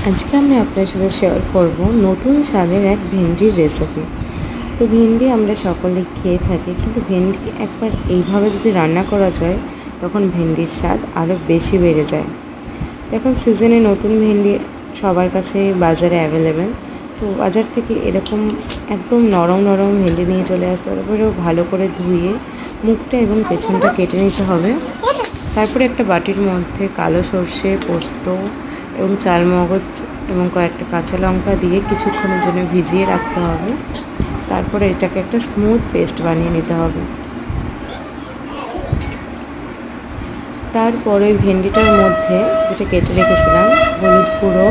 আজকে আমি আপনার সাথে শেয়ার করব নতুন স্বাদের এক ভেন্ডির রেসিপি। তো ভেন্ডি আমরা সকলে খেয়ে থাকি, কিন্তু ভেন্ডিকে একবার এইভাবে যদি রান্না করা যায় তখন ভেন্ডির স্বাদ আরও বেশি বেড়ে যায়। এখন সিজনে নতুন ভেন্ডি সবার কাছে বাজারে অ্যাভেলেবেল। তো বাজার থেকে এরকম একদম নরম নরম ভেন্ডি নিয়ে চলে আসতে হবে। তারপরে ভালো করে ধুয়ে মুখটা এবং পেছনটা কেটে নিতে হবে। তারপরে একটা বাটির মধ্যে কালো সর্ষে, পোস্ত এবং চালমগজ এবং কয়েকটা কাঁচা লঙ্কা দিয়ে কিছুক্ষণের জন্য ভিজিয়ে রাখতে হবে। তারপরে এটাকে একটা স্মুথ পেস্ট বানিয়ে নিতে হবে। তারপরে ভেন্ডিটার মধ্যে যেটা কেটে রেখেছিলাম হলুদ গুঁড়ো,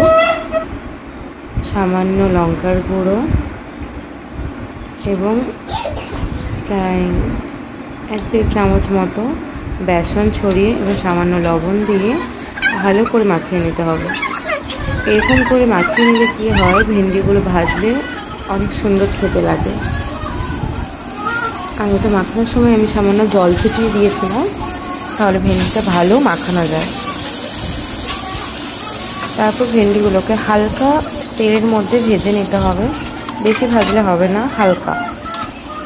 সামান্য লঙ্কার গুঁড়ো এবং প্রায় 1-1.5 চামচ মতো বেসন ছড়িয়ে এবং সামান্য লবণ দিয়ে ভালো করে মাখিয়ে নিতে হবে। এরকম করে মাখিয়ে নিলে কী হয়, ভেন্ডিগুলো ভাজলে অনেক সুন্দর খেতে লাগে। আর এটা মাখানোর সময় আমি সামান্য জল ছিটিয়ে দিয়েছিলাম, তাহলে ভেন্ডিটা ভালো মাখানো যায়। তারপর ভেন্ডিগুলোকে হালকা তেলের মধ্যে ভেজে নিতে হবে, বেশি ভাজলে হবে না, হালকা।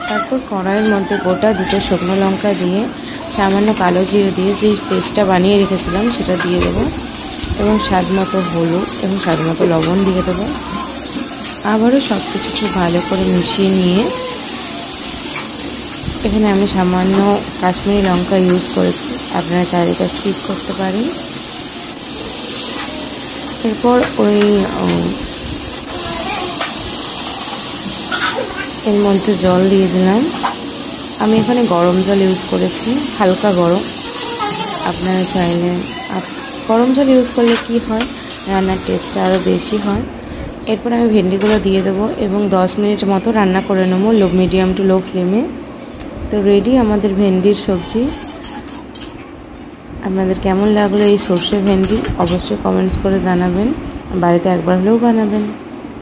তারপর কড়াইয়ের মধ্যে গোটা 2 শুকনো লঙ্কা দিয়ে সামান্য কালো জিরে দিয়ে যে পেস্টটা বানিয়ে রেখেছিলাম সেটা দিয়ে দেবো এবং স্বাদ মতো হলুদ এবং স্বাদ মতো লবণ দিয়ে দেবো। আবারও সব কিছু খুব ভালো করে মিশিয়ে নিয়ে এখানে আমি সামান্য কাশ্মীরি লঙ্কা ইউজ করেছি, আপনারা চাইলে এটা স্কিপ করতে পারেন। এরপর এর মধ্যে জল দিয়ে দিলাম। আমি এখানে গরম জল ইউজ করেছি, হালকা গরম। আপনারা চাইলে গরম জল ইউজ করলে কি হয়, রান্নার টেস্টটা আরও বেশি হয়। এরপর আমি ভেন্ডিগুলো দিয়ে দেবো এবং 10 মিনিট মতো রান্না করে নেবো মিডিয়াম টু লো ফ্লেমে। তো রেডি আমাদের ভেন্ডির সবজি। আপনাদের কেমন লাগলো এই সর্ষে ভেন্ডি অবশ্যই কমেন্টস করে জানাবেন, বাড়িতে একবার হলেও বানাবেন।